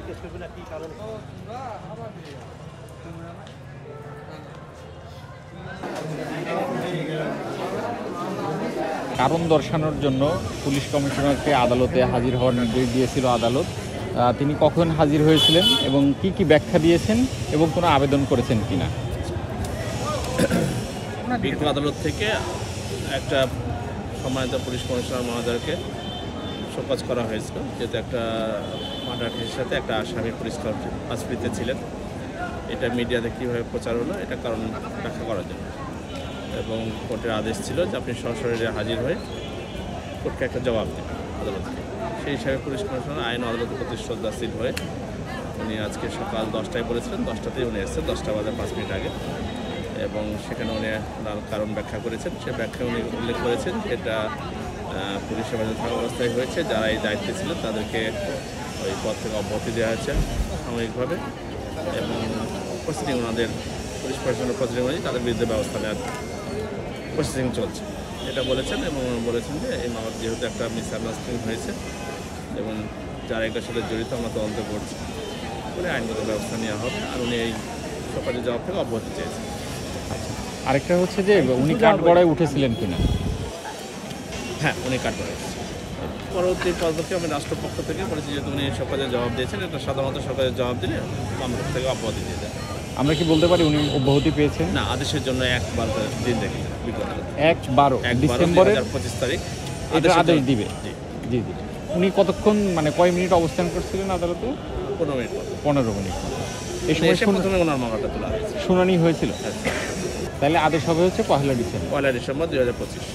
জিজ্ঞেস করবে না কি কারণ। কারণ দর্শানোর জন্য পুলিশ কমিশনারকে আদালতে হাজির হওয়ার নির্দেশ দিয়েছিল আদালত। তিনি কখন হাজির হয়েছিলেন এবং কি কি ব্যাখ্যা দিয়েছেন এবং কোনো আবেদন করেছেন কিনা? বিজ্ঞ আদালত থেকে একটা সম্মানিত পুলিশ কমিশনার মহোদয়কে শোকজ করা হয়েছিল, যেহেতু একটা মার্ডার কেসের সাথে একটা আসামি পুলিশ কাস্টডিতে ছিলেন। এটা মিডিয়াতে কীভাবে প্রচার হলো এটা কারণ ব্যাখ্যা করার জন্য, এবং কোর্টের আদেশ ছিল যে আপনি সশরীরে হাজির হয়ে কোর্টকে একটা জবাব দেন আদালতকে। সেই হিসাবে পুলিশ কমিশনার আইন আদালতের প্রতি শ্রদ্ধাশীল হয়ে উনি আজকে সকাল 10টায় বলেছিলেন, 10টাতেই উনি এসেছেন, 10টা বাজে 5 মিনিট আগে, এবং সেখানে উনি কারণ ব্যাখ্যা করেছেন। সে ব্যাখ্যা উনি উল্লেখ করেছেন যে এটা পুলিশ হেফাজতে থাকা অবস্থায় হয়েছে, যারা এই দায়িত্বে ছিলেন তাদেরকে ওই পদ থেকে অব্যাহতি দেওয়া হয়েছে সাময়িকভাবে, এবং প্রসিডিং ওনাদের পুলিশ প্রশাসনের প্রসিডিং অনুযায়ী তাদের বিরুদ্ধে ব্যবস্থা নেওয়ার প্রসেসিং চলছে এটা বলেছেন। এবং বলেছেন যে এই মামলা যেহেতু একটা মিসআন্ডারস্ট্যান্ডিং হয়েছে এবং যারা এটার সাথে জড়িত আমরা তদন্ত করছি বলে আইনগত ব্যবস্থা নেওয়া হবে, আর উনি এই সকালের জবাব থেকে অব্যাহতি চেয়েছেন। আরেকটা হচ্ছে যে উনি কাঠগড়ায় উঠেছিলেন কিনা? হ্যাঁ, উনি কাঠগড়ায় এসেছেন। পরবর্তী পদক্ষেপে আমি রাষ্ট্রপক্ষ থেকে বলেছি যেহেতু উনি সরকারের জবাব দিয়েছেন, এটা সাধারণত সরকারের জবাব দিলে মামলা থেকে অব্যাহতি দিয়ে দেয়। আমরা কি বলতে পারি উনি অব্যাহতি পেয়েছেন? না, আদেশের জন্য একবার দিন রেখেছেন, 1/12 ডিসেম্বরের 2025 তারিখ এটা আদেশ দিবে। জি জি জি। উনি কতক্ষণ মানে কয় মিনিট অবস্থান করছিলেন আদালতে? 15 মিনিট পর 15 মিনিট। এই এসে সময় প্রথমে ওনার মামলাটা তোলা হয়েছে। শুনানি হয়েছিল। তাহলে আদেশ হবে হচ্ছে 1 ডিসেম্বর। 1 ডিসেম্বর 2025।